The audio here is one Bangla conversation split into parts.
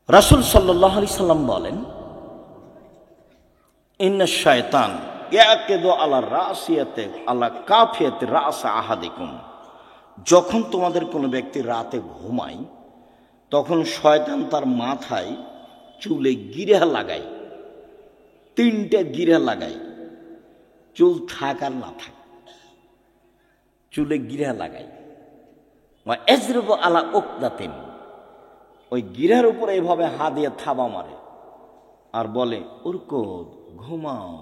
রাসূল সাল্লাল্লাহু আলাইহি সাল্লাম বলেন, ইন্না শায়তান ইয়াকিদু আলা রাসিয়াতি আলা কাফিয়াতি রাস আহাদিকুম। যখন তোমাদের কোনো ব্যক্তি রাতে ঘুমায় তখন শয়তান তার মাথায় চুলে গিরা লাগায়, 3টে গিরা লাগায়, চুল থাক আর না থাক, চুলে গিরা লাগায়। এজরুবু আলা উকদাতিন, ওই গিরার উপরে এভাবে হাত দিয়ে থাবা মারে আর বলে, উরকুদ, ঘুমাও,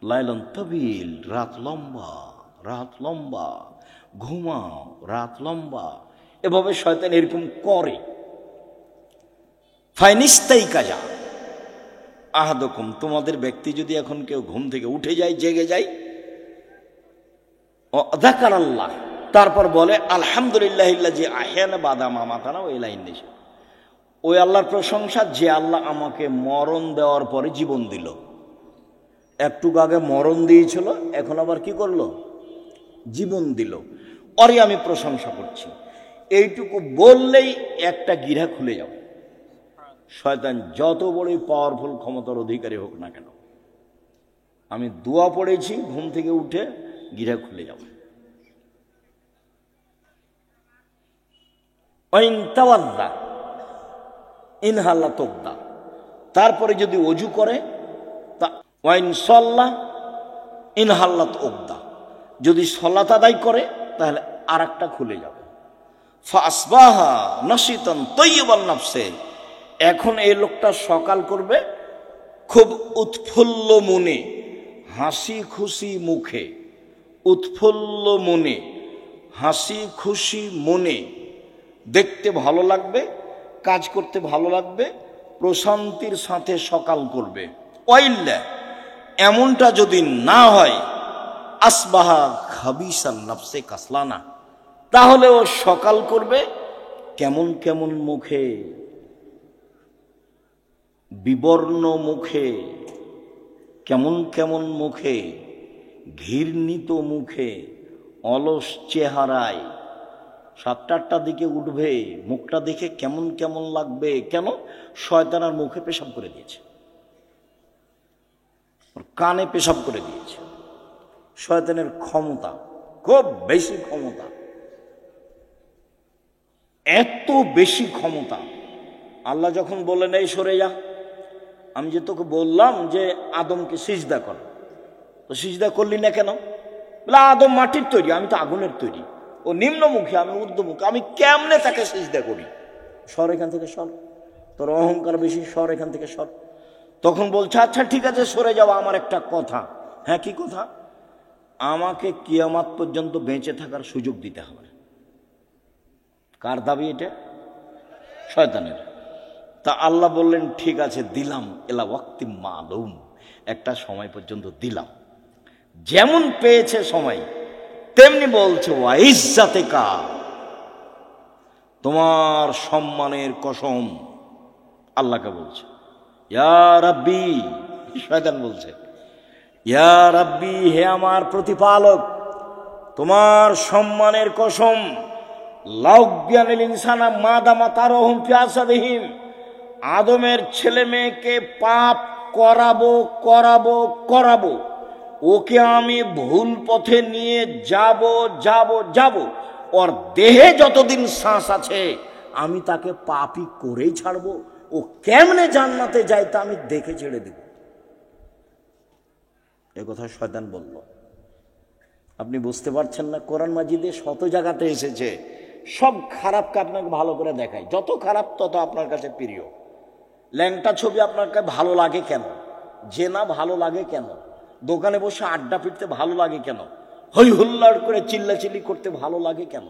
লাইলান তাবিল, রাত লম্বা, রাত লম্বা, ঘুমাও, রাত লম্বা। এভাবে শয়তান এরকম করে। ফাইনিস্তাই কাজা আহাদুকুম, তোমাদের ব্যক্তি যদি এখন কেউ ঘুম থেকে উঠে যায়, জেগে যায়, ও যাকার আল্লাহ, তারপর বলে আলহামদুলিল্লাহিল্লাযী আহয়ানা বাদা মা মাতানা, ওই লাইন দিছে, ওই আল্লাহর প্রশংসা যে আল্লাহ আমাকে মরণ দেওয়ার পরে জীবন দিল। একটু আগে মরণ দিয়েছিল, এখন আবার কি করলো? জীবন দিল। ওরই আমি প্রশংসা করছি। এইটুকু বললেই একটা গিরা খুলে যাবে। শয়তান যত বড়ই পাওয়ারফুল ক্ষমতার অধিকারী হোক না কেন, আমি দোয়া পড়েছি, ঘুম থেকে উঠে গিরা খুলে যাবে। ওয়াইন তাওয়াদ্দা ইনহাল্লা তোকদা, তারপরে যদি অজু করে, ওয়াইন সল্লা ইনহাল্লাত ওকদা, যদি সলাত আদায় করে তাহলে আর একটা খুলে যাবে। ফাসবাহা নশিতান তৈয়বান নাফসে, এখন এই লোকটা সকাল করবে খুব উৎফুল্ল মনে, হাসি খুশি মুখে, উৎফুল্ল মনে, হাসি খুশি মনে, দেখতে ভালো লাগবে, কাজ করতে ভালো লাগবে, প্রশান্তির সাথে সকাল করবে। ওয়াইল্লা, এমনটা যদি না হয়, আসবাহা খাবিসান নাফসে কাসলানা, তাহলে ও সকাল করবে কেমন কেমন মুখে, বিবর্ণ মুখে, কেমন কেমন মুখে, ঘৃণিত মুখে, অলস চেহারায়। 7টার দিকে উঠবে, মুখটা দেখে কেমন কেমন লাগবে। কেন? শয়তান আর মুখে পেশাব করে দিয়েছে, কানে পেশাব করে দিয়েছে। শয়তানের ক্ষমতা খুব বেশি, ক্ষমতা এত বেশি ক্ষমতা। আল্লাহ যখন বললেন এই সরে যা, আমি যে তোকে বললাম যে আদমকে সিজদা কর, তো সিজদা করলি না কেন? বলে আদম মাটির তৈরি, আমি তো আগুনের তৈরি। ও নিম্নমুখী, আমি ঊর্ধ্বমুখী, আমি কেমনে তাকে সিজদা করি? সর এখান থেকে, সর, তোর অহংকার বেশি, সর এখান থেকে, সর। তখন বলছে আচ্ছা ঠিক আছে সরে যাও, আমার একটা কথা। হ্যাঁ, কি কথা? আমাকে কিয়ামত পর্যন্ত বেঁচে থাকার সুযোগ দিতে হবে। কার দাবি এটা? শয়তানের। তা আল্লাহ বললেন ঠিক আছে দিলাম, এলা ওয়াক্তি মালুম, একটা সময় পর্যন্ত দিলাম। যেমন পেয়েছে সময়, তেমনি বলছে ওয়া ইজ্জাতিকা, তোমার সম্মানের কসম। আল্লাহকে বলছে ইয়া রাব্বি, শয়তান বলছে ইয়া রাব্বি, হে আমার প্রতিপালক, তোমার সম্মানের কসম, লাউবিয়ানিল ইনসানা মাদামা তারহুম ফি আসাদিহিম, আদমের ছেলে মেয়েকে পাপ করাবো করাবো করাবো, ওকে আমি ভুল পথে নিয়ে যাব যাব যাব, ওর দেহে যতদিন শ্বাস আছে আমি তাকে পাপই করেই ছাড়বো। ও কেমনে জান্নাতে যায় তা আমি দেখে ছেড়ে দেব। এ কথা শয়তান বলল। আপনি বুঝতে পারছেন না? কোরআন মাজিদে শত জায়গাতে এসেছে, সব খারাপকে আপনাকে ভালো করে দেখায়। যত খারাপ তত আপনার কাছে প্রিয়। ল্যাংটা ছবি আপনার কাছে ভালো লাগে কেন? জেনা ভালো লাগে কেন? দোকানে বসে আড্ডা পিটতে ভালো লাগে কেন? হই হুল্লাড় করে চিল্লাচিল্লি করতে ভালো লাগে কেন?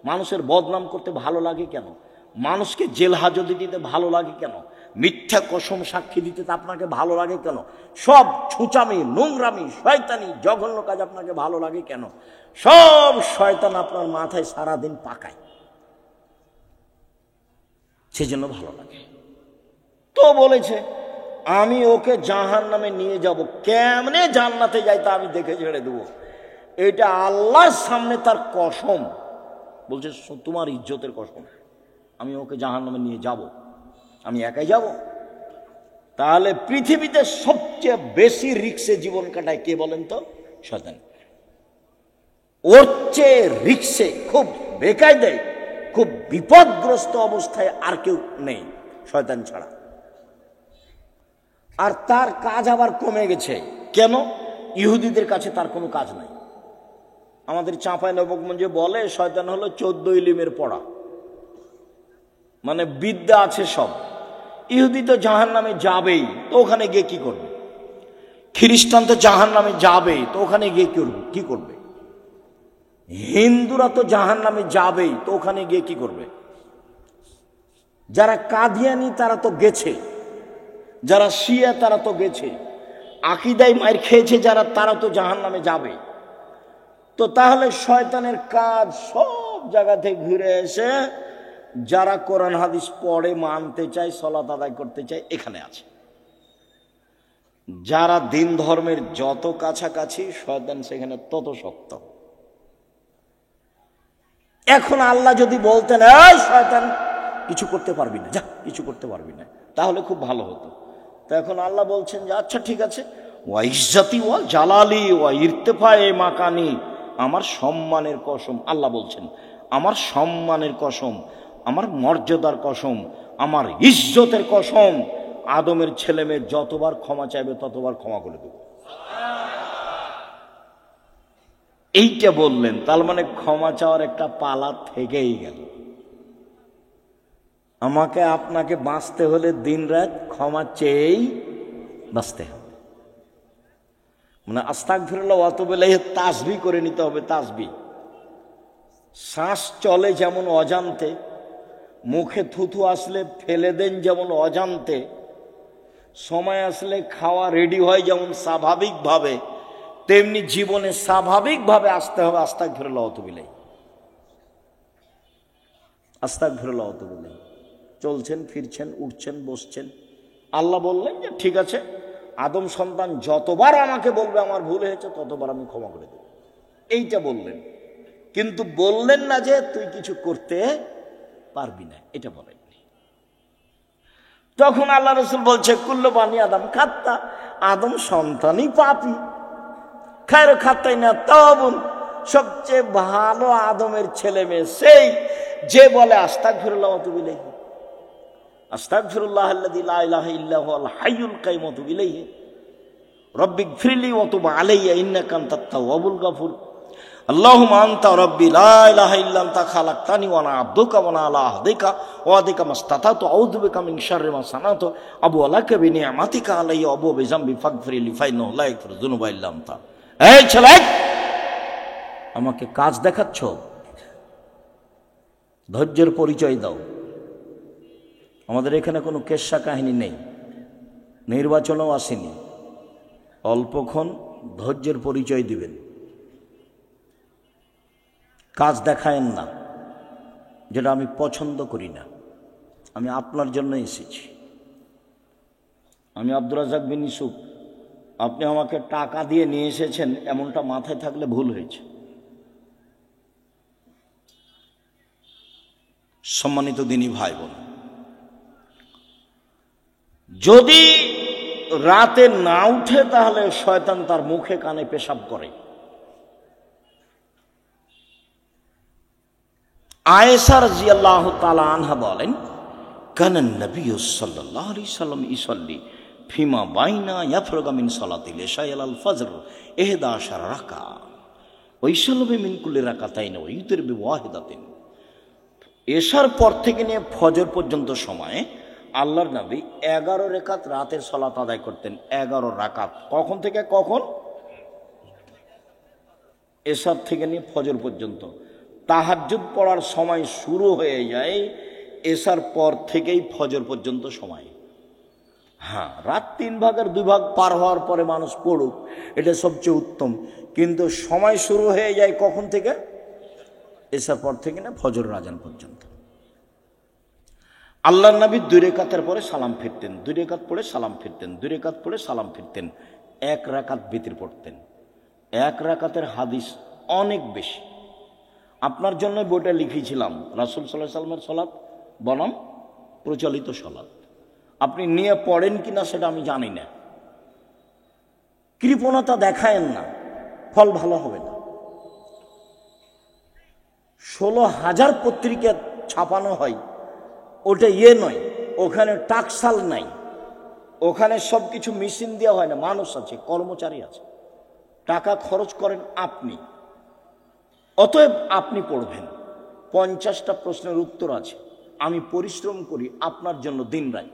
মানুষের বদনাম করতে ভালো লাগে কেন? মানুষকে জেল হাজতে দিতে ভালো লাগে কেন? মিথ্যা কসম সাক্ষী দিতে আপনাকে ভালো লাগে কেন? সব ছুঁচামি, নোংরামি, শয়তানি, জঘন্য কাজ আপনাকে ভালো লাগে কেন? সব শয়তান আপনার মাথায় সারাদিন পাকায়, সেজন্য ভালো লাগে। তো বলেছে আমি ওকে জাহান্নামে নিয়ে যাব, কেমনে জান্নাতে যাই তা আমি দেখে ছেড়ে দেবো। এটা আল্লাহর সামনে তার কসম। বলছে তোমার ইজ্জতের কসম, আমি ওকে জাহান্নামে নিয়ে যাব। আমি একাই যাব? তাহলে পৃথিবীতে সবচেয়ে বেশি রিক্সে জীবন কাটায় কে বলেন তো? শয়তান। ওর চেয়ে রিক্সে, খুব বেকায়দায়, খুব বিপদগ্রস্ত অবস্থায় আর কেউ নেই শয়তান ছাড়া। আর তার কাজ আবার কমে গেছে। কেন? ইহুদিদের কাছে তার কোনো কাজ নাই। আমাদের চাঁপাইনবাবগঞ্জে বলে শয়তান হলো 14 ইলিমের পড়া, মানে বিদ্যা আছে সব। ইহুদি তো জাহান্নামে যাবেই, তো ওখানে গিয়ে কি করবে? খ্রিস্টান তো জাহান্নামে যাবেই, তো ওখানে গিয়ে কি করবে? হিন্দুরা তো জাহান্নামে যাবেই, তো ওখানে গিয়ে কি করবে? যারা কাদিয়ানি তারা তো গেছে, যারা শিয়া তারা তো গেছে, আকীদায় মার খেয়েছে যারা, তারা তো জাহান্নামে যাবে। তো তাহলে শয়তানের কাজ সব জায়গা থেকে ঘুরে এসে যারা কোরআন হাদিস পড়ে, মানতে চায়, সালাত আদায় করতে চায়, এখানে আছে। যারা দিন ধর্মের যত কাছাকাছি, শয়তান সেখানে তত শক্ত। এখন আল্লাহ যদি বলতেন এই শয়তান কিছু করতে পারবি না, যা কিছু করতে পারবি না, তাহলে খুব ভালো হতো। তো এখন আল্লাহ বলছেন যে আচ্ছা ঠিক আছে, ওয়া ইজ্জতি ওয়া জালালি ওয়া ইরতিফায়ে মাকানি, আমার সম্মানের কসম, আল্লাহ বলছেন আমার সম্মানের কসম, আমার মর্যাদার কসম, আমার ইজ্জতের কসম, আদমের ছেলে মেয়ে যতবার ক্ষমা চাইবে ততবার ক্ষমা করে দেব। এইটা বললেন, তার মানে ক্ষমা চাওয়ার একটা পালা থেকেই গেল। আমাকে আপনাকে বাঁচতে হলে দিনরাত ক্ষমা চেয়েই বাঁচতে হবে। মানে আস্তাগফিরুল্লাহ ওয়া আতুবু ইলাইহি তাসবিহ করে নিতে হবে। তাসবিহ, শ্বাস চলে যেমন অজান্তে, মুখে থুথু আসলে ফেলে দেন যেমন অজান্তে, সময় আসলে খাওয়া রেডি হয় যেমন স্বাভাবিকভাবে, তেমনি জীবনে স্বাভাবিকভাবে আসতে হবে আস্তাগফিরুল্লাহ ওয়া আতুবু ইলাইহি। আস্তাগফিরুল্লাহ ওয়া আতুবু ইলাইহি। চলছেন, ফিরছেন, উঠছেন, বসছেন। আল্লাহ বললেন যে ঠিক আছে, আদম সন্তান যতবার আমাকে বলবে আমার ভুল হয়েছে ততবার আমি ক্ষমা করে দেব, এইটা বললেন। কিন্তু বললেন না যে তুই কিছু করতে পারবি না, এটা বলেননি। তখন আল্লাহ রসুল বলছে কুল্লু বানি আদম খাত্তা, আদম সন্তানই পাপী, খায়র খাত্তাই না তাওয়াবুন, সবচেয়ে ভালো আদমের ছেলে মেয়ে সেই যে বলে আস্তাগফিরুল্লাহ ওয়া আতুবু ইলাইহি, আস্তাগফিরুল্লাহ আল্লাযী লা ইলাহা ইল্লা হুয়াল হাইয়ুল কাইয়ুম ওয়া আতুবু ইলাইহি, রব্বিগফিরলি ওয়া তুব আলাইয়া ইন্নাকা আনতাত তাওয়াবুল গাফুর, আল্লাহুম্মা আনতা রাব্বি লা ইলাহা ইল্লা আনতা খালাকতানি ওয়া আনা আবদুকা ওয়া আনা আলা আহদিকা ওয়া আদিকা মাসতাতাতু আউযু বিকা মিন শাররি মা সানাতু আবু আলাকা বিনিআমাতিকা আলাইয়া আবু বিযামবি ফাগফিরলি ফাইন্নাহু লা ইয়াগফিরু যুনুবা ইল্লা আনতা। এই ছেলে, আমাকে কাজ দেখাচ্ছ, ধৈর্যের পরিচয় দাও। আমাদের এখানে কোনো কেচ্ছা কাহিনী নেই, নির্বাচনও আসেনি, অল্পক্ষণ ধৈর্যের পরিচয় দিবেন, কাজ দেখায়েন না, যেটা আমি পছন্দ করি না। আমি আপনার জন্য এসেছি। আমি আব্দুর রাজ্জাক বিন ইউসুফ, আপনি আমাকে টাকা দিয়ে নিয়ে এসেছেন, এমনটা মাথায় থাকলে ভুল হয়েছে। সম্মানিত দিনী ভাই বোন, যদি রাতে না উঠে তাহলে শয়তান তার মুখে কানে পেশাব করে। আয়েশা রাদিয়াল্লাহু তাআলা আনহা বলেন, কানান নবী সাল্লাল্লাহু আলাইহি সাল্লাম ইসাল্লি ফিমা বাইনা ইয়াফরগা মিন সালাতিল ইশা ইলাল ফজর 11 রাকা ওয়া ইসাল্লু মিন কুল্লি রাকাতাইন ওয়া ইউতির বিওয়াহিদাতিন। এশার পর থেকে নিয়ে ফজর পর্যন্ত সময়ে আল্লাহর নবী 11 রাকাত রাতের সালাত আদায় করতেন। 11 রাকাত। কখন থেকে কখন? এশার থেকে নিয়ে ফজর পর্যন্ত। তাহাজ্জুদ পড়ার সময় শুরু হয়ে যায় এশার পর থেকেই ফজর পর্যন্ত সময়। হ্যাঁ, রাত 3 ভাগের 2 ভাগ পার হওয়ার পরে মানুষ পড়ুক, এটা সবচেয়ে উত্তম। কিন্তু সময় শুরু হয়ে যায় কখন থেকে? এশার পর থেকে না ফজর আযান পর্যন্ত। আল্লাহর নবী 2 রাকাতের পরে সালাম ফিরতেন, 2 রাকাত পড়ে সালাম ফিরতেন, 2 রাকাত পড়ে সালাম ফিরতেন। 1 রাকাত বিতির পড়তেন। 1 রাকাতের হাদিস অনেক বেশি। আপনার জন্য বইটা লিখেছিলাম, রাসূল সাল্লাল্লাহু আলাইহি ওয়াসাল্লামের সালাত বনাম প্রচলিত সালাত। আপনি নিয়ে পড়েন কিনা সেটা আমি জানি না। কৃপণতা দেখায়েন না, ফল ভালো হবে না। 16,000 পত্রিকা ছাপানো হয়, ওটা নয়, ওখানে টাকসাল নাই, ওখানে সব কিছু মেশিন দেওয়া হয় না, মানুষ আছে, কর্মচারী আছে, টাকা খরচ করেন আপনি। অতএব আপনি পড়বেন, 50টা প্রশ্নের উত্তর আছে। আমি পরিশ্রম করি আপনার জন্য দিন রাত।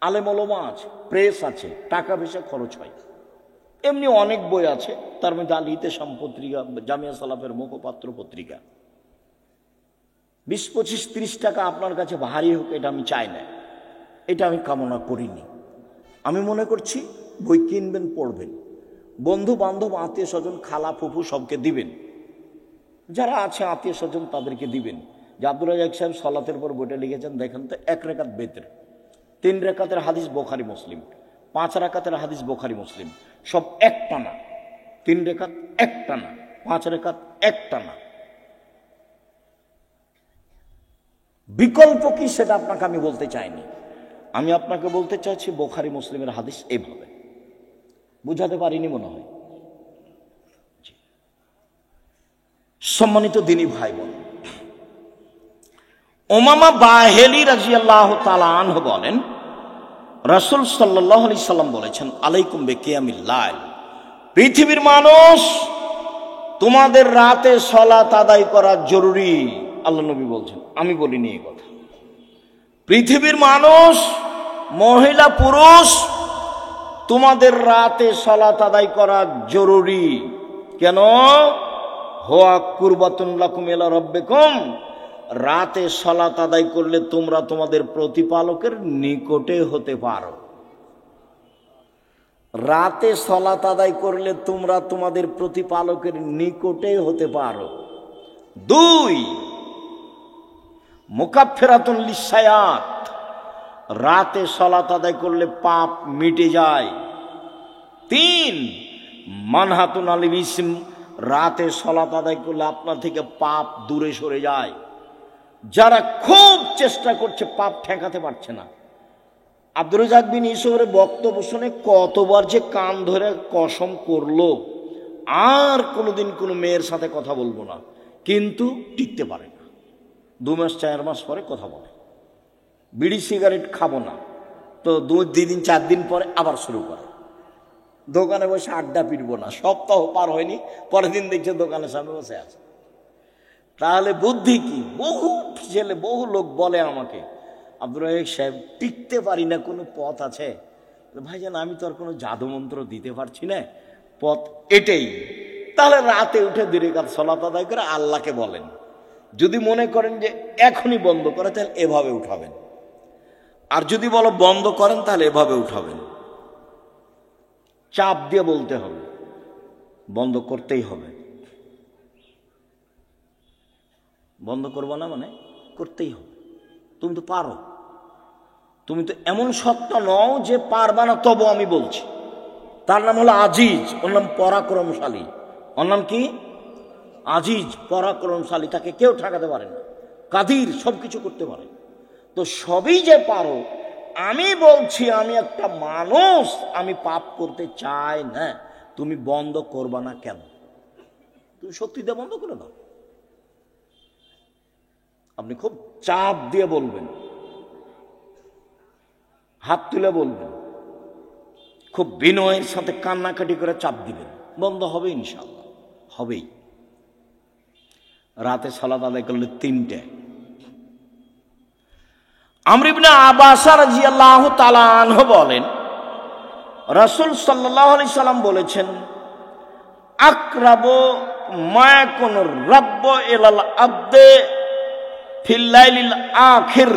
আলেম ওলামা আছে, প্রেস আছে, টাকা পয়সা খরচ হয়। এমনি অনেক বই আছে, তার মধ্যে আল ইতেশাম পত্রিকা, জামিয়া সালাফের মুখপাত্র পত্রিকা। 20, 25, 30 টাকা আপনার কাছে ভারী হোক, এটা আমি চাই না, এটা আমি কামনা করিনি। আমি মনে করছি বই কিনবেন, পড়বেন, বন্ধু বান্ধব, আত্মীয় স্বজন, খালা ফুফু সবকে দিবেন, যারা আছে আত্মীয় স্বজন তাদেরকে দিবেন। যে আব্দুর রাজ্জাক সাহেব সালাতের পর বইটা লিখেছেন, দেখেন তো, 1 রাকাত বেতর, 3 রাকাতের হাদিস বোখারি মুসলিম, 5 রাকাতের হাদিস বোখারি মুসলিম, সব একটানা, 3 রাকাত একটানা, 5 রাকাত একটানা। বিকল্প কি সেটা আপনাকে আমি বলতে চাইনি। আমি আপনাকে বলতে চাইছি বোখারি মুসলিমের হাদিস এইভাবে। বুঝাতে পারিনি মনে হয়। সম্মানিত দিনী ভাই বোন, উমামা বাহেলি রাদিয়াল্লাহু তাআলা আনহু বলেন, রাসূল সাল্লাল্লাহু আলাইহি সাল্লাম বলেছেন, আলাইকুম বিকিয়ামিল লাইল, পৃথিবীর মানুষ, তোমাদের রাতে সালাত আদায় করা জরুরি। আল্লাহ নবী বলছেন, আমি বলিনি এই কথা। পৃথিবীর মানুষ, মহিলা পুরুষ, তোমাদের রাতে সালাত আদায় করা জরুরি। কেন? হুয়া কুরবাতুন লাকুম ইলা রাব্বিকুম, রাতে সালাত আদায় করলে তোমরা তোমাদের প্রতিপালকের নিকটে হতে পারো। রাতে সালাত আদায় করলে তোমরা তোমাদের প্রতিপালকের নিকটে হতে পারো। 2, মুকাফফিরাতুন লিসায়াত, রাতে সালাত আদায় করলে পাপ মিটে যায়। 3, মানহাতুন আনিল ইসম, রাতে সালাত আদায় করলে আপনার থেকে পাপ দূরে সরে যায়। যারা খুব চেষ্টা করছে পাপ ঠেকাতে পারছে না, আব্দুর রাজ্জাক বিন ইউসুফের বক্তব্য শুনে কতবার যে কান ধরে কসম করলো আর কোনোদিন কোনো মেয়ের সাথে কথা বলবো না, কিন্তু টিকতে পারে না। 2 মাস 4 মাস পরে কথা বলে, বিড়ি সিগারেট খাবো না, তো 2 দিন 4 দিন পরে আবার শুরু করে। দোকানে বসে আড্ডা পিটবো না, সপ্তাহ পার হয়নি, পরের দিন দেখছে দোকানের সামনে বসে আছে। তাহলে বুদ্ধি কি? বহু ছেলে, বহু লোক বলে আমাকে, আব্দুর রাজ্জাক সাহেব টিকতে পারি না, কোনো পথ আছে? ভাইজান, আমি তো আর কোনো জাদু মন্ত্র দিতে পারছি না, পথ এটাই। তাহলে রাতে উঠে 2 রাকাত সালাত আদায় করে আল্লাহকে বলেন। যদি মনে করেন যে এখনই বন্ধ করে, তাহলে এভাবে উঠাবেন, আর যদি বলো বন্ধ করেন তাহলে এভাবে উঠাবেন। চাপ দিয়ে বলতে হবে, বন্ধ করতেই হবে। বন্ধ করবো না মানে করতেই হবে। তুমি তো পারো, তুমি তো এমন সত্তা নও যে পারবা না, তবু আমি বলছি। তার নাম হলো আজিজ, ওর নাম পরাক্রমশালী। ওর নাম কি? আজিজ, পরাক্রমশালী, তাকে কেউ ঠেকাতে পারে না। কাদির, সবকিছু করতে পারে। তো সবই যে পারো, আমি বলছি আমি একটা মানুষ, আমি পাপ করতে চাই না, তুমি বন্ধ করবা না কেন? তুমি সত্যিটা বন্ধ করে দাও। আপনি খুব চাপ দিয়ে বলবেন, হাত তুলে বলবেন, খুব বিনয়ের সাথে কান্নাকাটি করে চাপ দিবেন, বন্ধ হবে ইনশাআল্লাহ, হবেই। রাতে সালাত আদায় করলে 3টে। আমর ইবনে আব্বাস রাদিয়াল্লাহু তাআলা আনহু বলেন, রাসূল সাল্লাল্লাহু আলাইহি সাল্লাম বলেছেন, আকরাবু মা ইয়াকুনুর রাব্বু ইলাল আবদে ফিল লাইলিল আখির,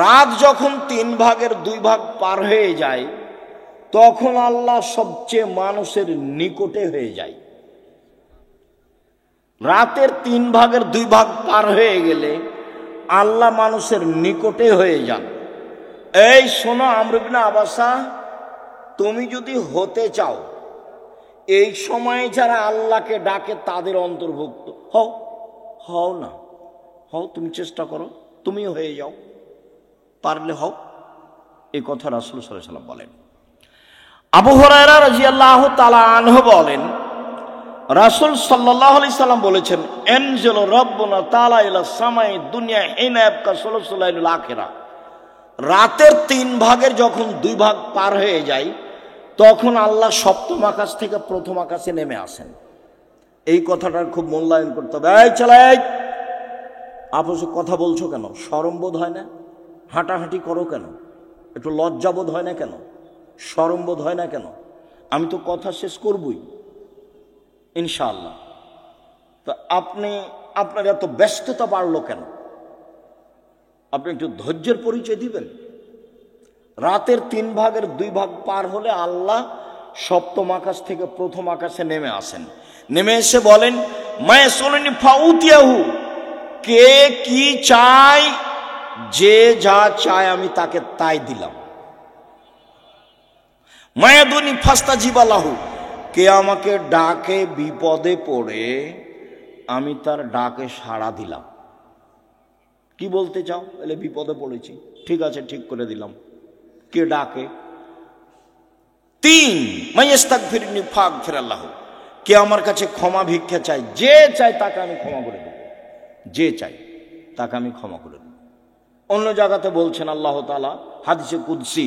রাত যখন 3 ভাগের 2 ভাগ পার হয়ে যায়, তখন আল্লাহ সবচেয়ে মানুষের নিকটে হয়ে যায়। রাতের 3 ভাগের 2 ভাগ পার হয়ে গেলে আল্লাহ মানুষের নিকটে হয়ে যান। এই শোনো আমর ইবনে আব্বাস, তুমি যদি হতে চাও, এই সময়ে যারা আল্লাহকে ডাকে তাদের অন্তর্ভুক্ত হও। হও না, হও, তুমি চেষ্টা করো, তুমিও হয়ে যাও। পারলে হও, এই কথা রাসূল সাল্লাল্লাহু আলাইহি ওয়াসাল্লাম বলেন। আবু হুরায়রা রাদিয়াল্লাহু তাআলা আনহু বলেন, রাসূল সাল্লাল্লাহু আলাইহি সাল্লাম বলেছেন, এনজিলু রাব্বুনা তাআলা ইলা সামাই দুনিয়া হিনা ইয়াবকা সুলুসুল লাইলুল আখিরা। রাতের 3 ভাগের যখন 2 ভাগ পার হয়ে যায়, তখন আল্লাহ সপ্তম আকাশ থেকে প্রথম আকাশে নেমে আসেন। এই কথাটার খুব মূল্যায়ন করতে হবে। এই চালাই, আপস কথা বলছো কেন? শরম বোধ হয় না? হাঁটাহাঁটি করো কেন? একটু লজ্জাবোধ হয় না কেন? শরম বোধ হয় না কেন? আমি তো কথা শেষ করবই ইনশাআল্লাহ। তো আপনার এত ব্যস্ততা বাড়লো কেন? আপনি একটু ধৈর্যের পরিচয় দিবেন। রাতের 3 ভাগের 2 ভাগ পার হলে আল্লাহ সপ্তম আকাশ থেকে প্রথম আকাশে নেমে আসেন। নেমে এসে বলেন, মায়ে সোলেনি ফাউতিয়াহু, কে কি চায়, যে যা চায় আমি তাকে তাই দিলাম। মায়াদুনি ফাস্তা জিবালাহু, কে আমাকে ডাকে বিপদে পড়ে আমি তার ডাকে সাড়া দিলাম। কি বলতে চাও? বলে বিপদে পড়েছি, ঠিক আছে, ঠিক করে দিলাম। কে ডাকে? 3 মাইয়াস্তাগফিরনি ফাগফিরাল্লাহু, কে আমার কাছে ক্ষমা ভিক্ষা চায়, যে চায় তাকে আমি ক্ষমা করে দেব, যে চাই তাকে আমি ক্ষমা করে দেব। অন্য জায়গাতে বলছেন আল্লাহ তাআলা হাদিসে কুদসি,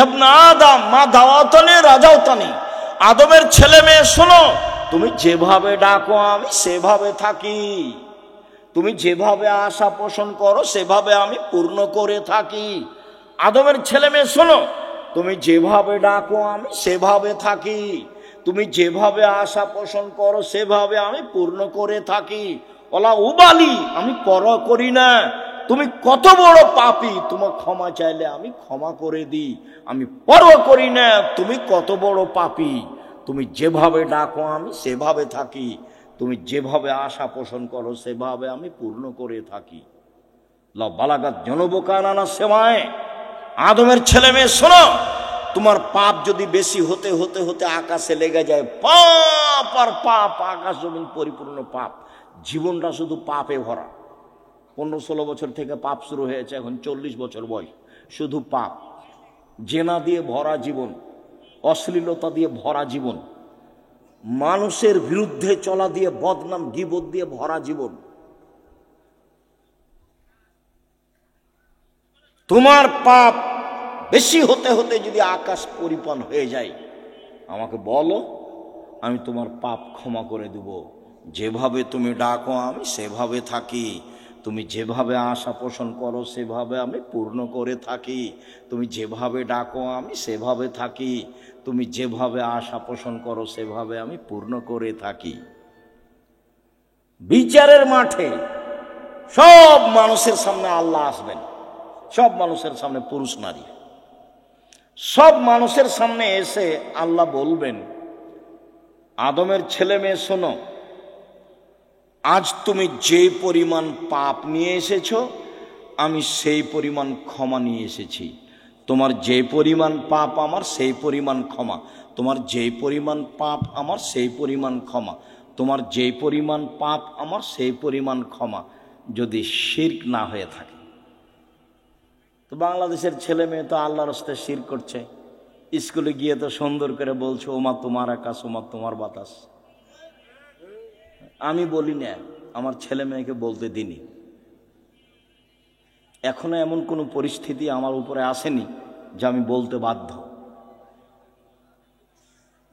ইবনা আদম মা দাওয়াতানি রাজাওতানি, আদমের ছেলে মেয়ে শোনো, তুমি যেভাবে ডাকো আমি সেভাবে থাকি, তুমি যেভাবে আশা পোষণ করো সেভাবে আমি পূর্ণ করে থাকি। আদমের ছেলে মেয়ে শোনো, তুমি যেভাবে ডাকো আমি সেভাবে থাকি, তুমি যেভাবে আশা পোষণ করো সেভাবে আমি পূর্ণ করে থাকি। ওলা উবালি, আমি পরোয়া করি না তুমি কত বড় পাপী, তোমার ক্ষমা চাইলে আমি ক্ষমা করে দিই, আমি পরোয়া করি না তুমি কত বড় পাপী, তুমি যেভাবে ডাকো আমি সেভাবে থাকি, তুমি যেভাবে আশা পোষণ করো সেভাবে আমি পূর্ণ করে থাকি। লা বালাগাত জনবকানানা সেমায়, আদমের ছেলে মেয়ে শোনো, তোমার পাপ যদি বেশি হতে হতে হতে আকাশে লেগে যায়, পাপ আর পাপ, আকাশ জমিন পরিপূর্ণ পাপ, জীবনটা শুধু পাপে ভরা। 15-16 বছর থেকে পাপ শুরু হয়েছে, এখন 40 বছর বয়স, শুধু পাপ, জেনা দিয়ে ভরা জীবন, অশ্লীলতা দিয়ে ভরা জীবন, মানুষের বিরুদ্ধে চলা দিয়ে, বদনাম গীবত দিয়ে ভরা জীবন। তোমার পাপ বেশি হতে হতে যদি আকাশ পরিপূর্ণ হয়ে যায়, আমাকে বলো, আমি তোমার পাপ ক্ষমা করে দেব। যেভাবে তুমি ডাকো আমি সেভাবে থাকি, তুমি যেভাবে আশা পোষণ করো সেভাবে আমি পূর্ণ করে থাকি, তুমি যেভাবে ডাকো আমি সেভাবে থাকি, তুমি যেভাবে আশা পোষণ করো সেভাবে আমি পূর্ণ করে থাকি। বিচারের মাঠে সব মানুষের সামনে আল্লাহ আসবেন, সব মানুষের সামনে, পুরুষ নারী সব মানুষের সামনে এসে আল্লাহ বলবেন, আদমের ছেলে মেয়ে শোনো, আজ তুমি যে পরিমাণ পাপ নিয়ে এসেছো আমি সেই পরিমাণ ক্ষমা নিয়ে এসেছি। তোমার যে পরিমাণ পাপ আমার সেই পরিমাণ ক্ষমা, তোমার যে পরিমাণ পাপ আমার সেই পরিমাণ ক্ষমা, তোমার যে পরিমাণ পাপ আমার সেই পরিমাণ ক্ষমা, যদি শিরক না হয়ে থাকে। তো বাংলাদেশের ছেলে মেয়ে তো আল্লাহর রাস্তায় শিরক করছে, স্কুলে গিয়ে তো সুন্দর করে বলছে ওমা তোমার আকাশ, ওমা তোমার বাতাস। আমি বলি না, আমার ছেলে মেয়েকে বলতে দিনি। এখনো এমন কোনো পরিস্থিতি আমার উপরে আসেনি যে আমি বলতে বাধ্য।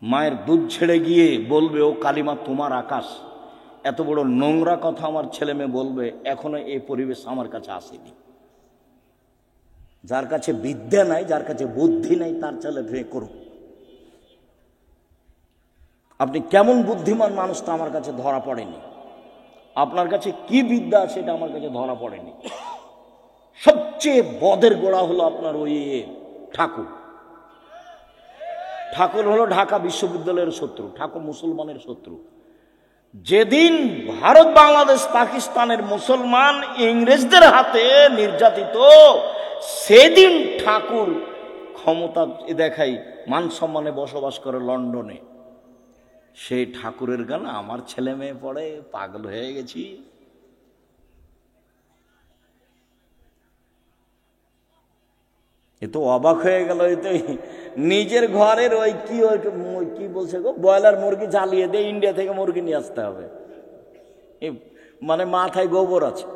মায়ের দুধ ছেড়ে গিয়ে বলবে ও কালিমা তোমার আকাশ, এত বড় নোংরা কথা আমার ছেলে মেয়ে বলবে, এখনো এই পরিবেশ আমার কাছে আসেনি। যার কাছে বিদ্যা নাই, যার কাছে বুদ্ধি নাই, তার ছেলে মেয়ে করুক। আপনি কেমন বুদ্ধিমান মানুষ তা আমার কাছে ধরা পড়েনি, আপনার কাছে কি বিদ্যা সেটা আমার কাছে ধরা পড়েনি। সবচেয়ে বদের গোড়া হলো আপনার ওই ঠাকুর। ঠাকুর হলো ঢাকা বিশ্ববিদ্যালয়ের শত্রু, ঠাকুর মুসলমানের শত্রু। যেদিন ভারত, বাংলাদেশ, পাকিস্তানের মুসলমান ইংরেজদের হাতে নির্যাতিত, সেদিন ঠাকুর ক্ষমতা দেখাই, মান সম্মানে বসবাস করে লন্ডনে। সেই ঠাকুরের গান আমার ছেলে মেয়ে পড়ে, পাগল হয়ে গেছি। এ তো অবাক হয়ে গেল। এ তো নিজের ঘরের ওই কি বলছে গো, ব্রয়লার মুরগি জ্বালিয়ে দিয়ে ইন্ডিয়া থেকে মুরগি নিয়ে আসতে হবে। মানে মাথায় গোবর আছে।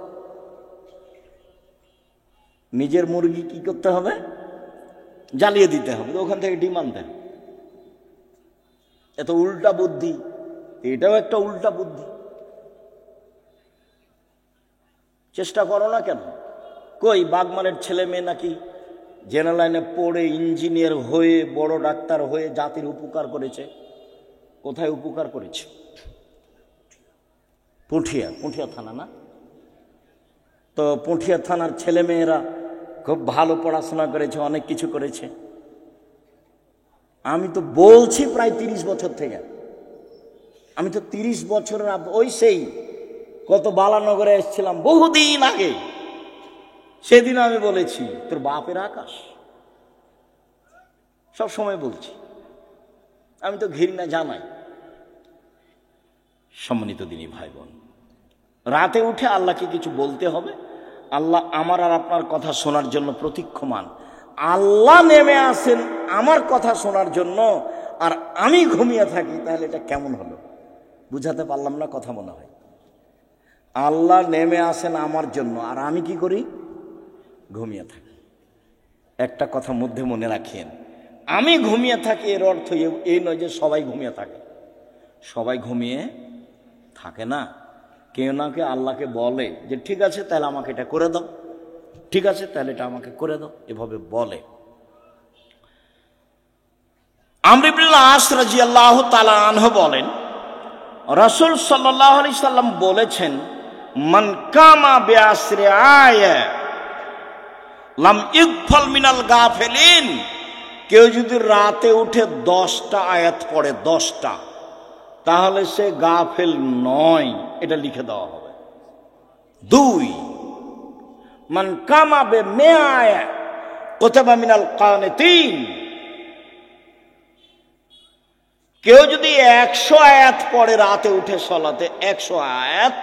নিজের মুরগি কি করতে হবে? জ্বালিয়ে দিতে হবে, ওখান থেকে ডিম আনতে হবে। এত উল্টা বুদ্ধি, এটাও একটা উল্টা বুদ্ধি। চেষ্টা করো না কেন? কই বাগমানের ছেলে মেয়ে নাকি জেনারেল লাইনে পড়ে ইঞ্জিনিয়ার হয়ে বড় ডাক্তার হয়ে জাতির উপকার করেছে। কোথায় উপকার করেছে? পুঠিয়া থানা না? তো পুঠিয়া থানার ছেলে মেয়েরা খুব ভালো পড়াশোনা করেছে, অনেক কিছু করেছে। আমি তো বলছি প্রায় 30 বছর থেকে, আমি তো 30 বছরের ওই সেই কত বালানগরে এসেছিলাম বহুদিন আগে, সেদিন আমি বলেছি তোর বাপের আকাশ। সব সময় বলছি, আমি তো ঘৃণা জানাই। সম্মানিত দিনী ভাই বোন, রাতে উঠে আল্লাহকে কিছু বলতে হবে। আল্লাহ আমার আর আপনার কথা শোনার জন্য প্রতীক্ষমান। আল্লাহ নেমে আসেন আমার কথা শোনার জন্য, আর আমি ঘুমিয়ে থাকি, তাহলে এটা কেমন হলো? বুঝাতে পারলাম না কথা মনে হয়? আল্লাহ নেমে আসেন আমার জন্য, আর আমি কি করি? ঘুমিয়ে থাকি। একটা কথা মধ্যে মনে রাখেন, আমি ঘুমিয়ে থাকি এর অর্থ এই নয় যে সবাই ঘুমিয়ে থাকে। সবাই ঘুমিয়ে থাকে না। কেউ না কেউ আল্লাহকে বলে যে ঠিক আছে তাহলে আমাকে এটা করে দাও, ঠিক আছে তাহলে এটা আমাকে করে দাও, এভাবে বলে। আমর ইবনে আস রাদিয়াল্লাহু তাআলা আনহু বলেন, রাসূল সাল্লাল্লাহু আলাইহি সাল্লাম বলেছেন, মান কামা বিআসরি আয়া লাম ইগফাল মিনাল গাফিলিন। কেউ যদি রাতে উঠে 10টা আয়াত পড়ে, 10টা, তাহলে সে গাফেল নয়, এটা লিখে দেওয়া হবে। 2, মান কামা বিমিআ আয়া কুতিবা মিনাল কানিতিন। কেউ যদি 100 আয়াত পড়ে রাতে উঠে সলাতে, 100 আয়াত,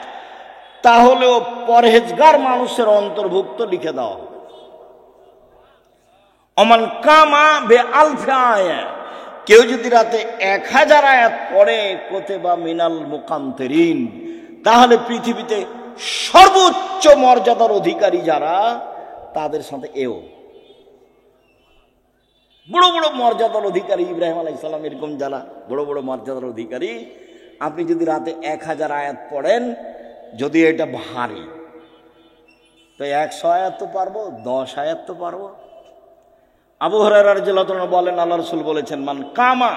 তাহলে ও পরহেজগার মানুষের অন্তর্ভুক্ত লিখে দেওয়া হবে। অমান কামা বে আলফি আয়া, কেউ যদি রাতে 1000 আয়াত পড়ে কুতিবা মিনাল মুকান্তিরিন, তাহলে পৃথিবীতে সর্বোচ্চ মর্যাদার অধিকারী যারা, তাদের সাথে এও বড় বড় মর্যাদার অধিকারী, ইব্রাহিম আলাইহিস সালাম এরকম যারা বড় বড় মর্যাদার অধিকারী, আপনি যদি রাতে 1000 আয়াত পড়েন, যদি এটা ভারী, তো 100 আয়াত তো পারবো, 10 আয়াত তো পারবো। আবু হুরায়রা রাদিয়াল্লাহু তাআলা বলেন, আল্লাহ রাসূল বলেছেন, মান কামা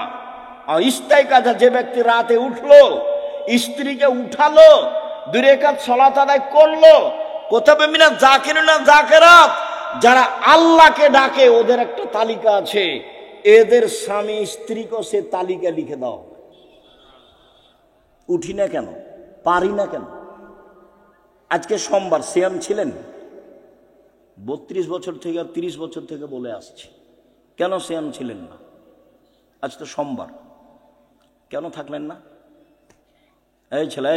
ইস্তাইকাজা, যে ব্যক্তি রাতে উঠলো, স্ত্রীকে উঠালো, 2 রাকাত সালাত আদায় করলো, কুতিবা মিনাল যাকিরিনা যাকিরাত, যারা আল্লাহকে ডাকে ওদের একটা তালিকা আছে, এদের স্বামী স্ত্রীকে সে তালিকা লিখে দাও। উঠি না কেন? পারি না কেন? আজকে সোমবার, সিয়াম ছিলেন 32 বছর থেকে, 30 বছর থেকে বলে আসছে, কেন সিয়াম ছিলেন না? আজ তো সোমবার, কেন থাকলেন না? এই ছেলে,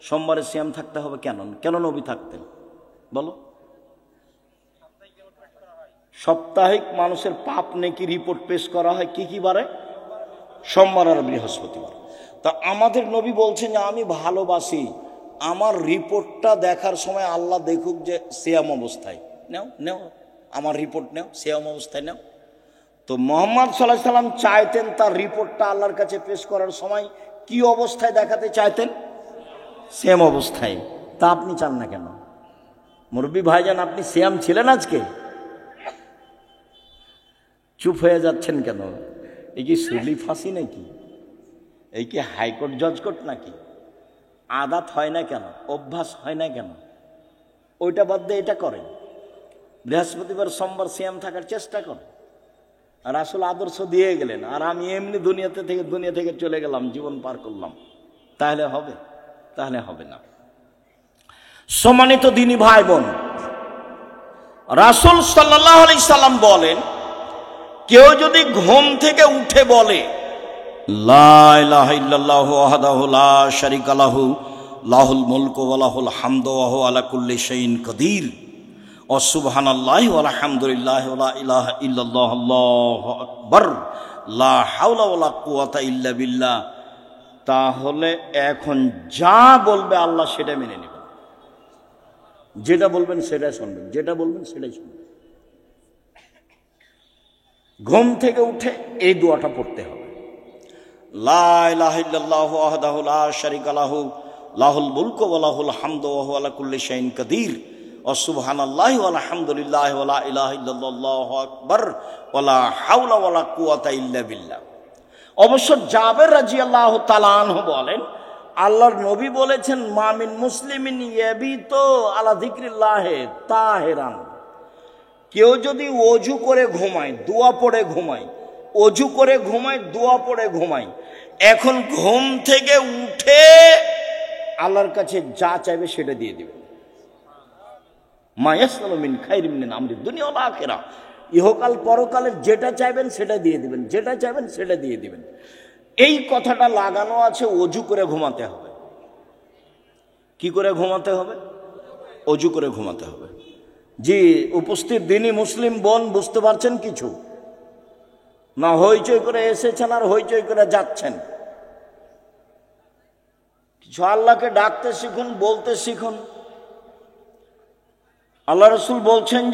সোমবারে সিয়াম থাকতে হবে কেন? কেন নবী থাকতেন বলো? সাপ্তাহিক মানুষের পাপ নেকি রিপোর্ট পেশ করা হয় কি কি বারে? সোমবার আর বৃহস্পতিবার। তা আমাদের নবী বলছেন যে আমি ভালোবাসি আমার রিপোর্টটা দেখার সময় আল্লাহ দেখুক যে সিয়াম অবস্থায়। নেও নেও আমার রিপোর্ট নেও, সিয়াম অবস্থায় নেও। তো মুহাম্মদ সাল্লাল্লাহু আলাইহি সাল্লাম চাইতেন তার রিপোর্টটা আল্লাহর কাছে পেশ করার সময় কি অবস্থায় দেখাতে চাইতেন? সিয়াম অবস্থায়। তা আপনি চান না কেন? মুরব্বী ভাইজান, আপনি সিয়াম ছিলেন আজকে? চুপ হয়ে যাচ্ছেন কেন? এই কি সুলি ফাঁসি নাকি? এই কি হাইকোর্ট জজকোর্ট নাকি? আদাত হয় না কেন? অভ্যাস হয় না কেন? ওইটা বাদ দিয়ে এটা করেন। বৃহস্পতিবার সোমবার সিয়াম থাকার চেষ্টা করেন। আর আসলে আদর্শ দিয়ে গেলেন, আর আমি এমনি দুনিয়া থেকে চলে গেলাম, জীবন পার করলাম, তাহলে হবে? তাহলে হবে না। সম্মানিত দিনী ভাই বোন, রাসূল সাল্লাল্লাহু আলাইহি সাল্লাম বলেন, কেউ যদি ঘুম থেকে উঠে বলে লা ইলাহা ইল্লাল্লাহু ওয়াহদাহু লা শারীকা লাহু লাহুল মুলকু ওয়া লাহুল হামদু ওয়া হুয়া আলা কুল্লি শাইইন কাদির, সুবহানাল্লাহি ওয়া আলহামদুলিল্লাহি ওয়া লা ইলাহা ইল্লাল্লাহ আল্লাহু আকবার লা হাওলা ওয়া লা কুওয়াতা ইল্লা বিল্লাহ। তাহলে এখন যা বলবে আল্লাহ সেটা মেনে নেবেন, যেটা বলবেন সেটাই শুনবেন, যেটা বলবেন সেটাই শুনবেন। ঘুম থেকে উঠে এই দোয়াটা পড়তে হবে, লা ইলাহা ইল্লাল্লাহু ওয়াহদাহু লা শারীকা লাহু লাহুল মুলকু ওয়া লাহুল হামদু ওয়া হুয়া আলা কুল্লি শাইইন কাদির ওয়া সুবহানাল্লাহি ওয়া আলহামদুলিল্লাহি ওয়া লা ইলাহা ইল্লাল্লাহ আল্লাহু আকবার ওয়া লা হাওলা ওয়া লা কুওয়াতা ইল্লা বিল্লাহ। অবশ্য জাবের রাদিয়াল্লাহু তাআলা আনহু বলেন, আল্লাহর নবী বলেছেন, মামিন মুসলিমিন ইয়াবিতু আলা যিকরিল্লাহি তাহিরান, কেউ যদি ওযু করে ঘুমায়, দোয়া পড়ে ঘুমায়, ওযু করে ঘুমায়, দোয়া পড়ে ঘুমায়, এখন ঘুম থেকে উঠে আল্লাহর কাছে যা চাইবে সেটা দিয়ে দিবেন। মা ইয়াসআলু মিন খাইরিন মিন আমরি দুনিয়া ওয়াল আখিরা, ইহকাল পরকালের যেটা চাইবেন সেটা দিয়ে দিবেন, যেটা চাইবেন সেটা দিয়ে দিবেন। এই কথাটা লাগানো আছে ওযু করে ঘুমাতে হবে। কি করে ঘুমাতে হবে? ওযু করে ঘুমাতে হবে। জি, উপস্থিত দিনী মুসলিম বোন বুঝতে পারছেন কিছু? না হইচই করে এসেছেন আর হইচই করে যাচ্ছেন? কিছু আল্লাহকে ডাকতে শিখুন, বলতে শিখুন। আল্লাহ রাসূল বলছেন যে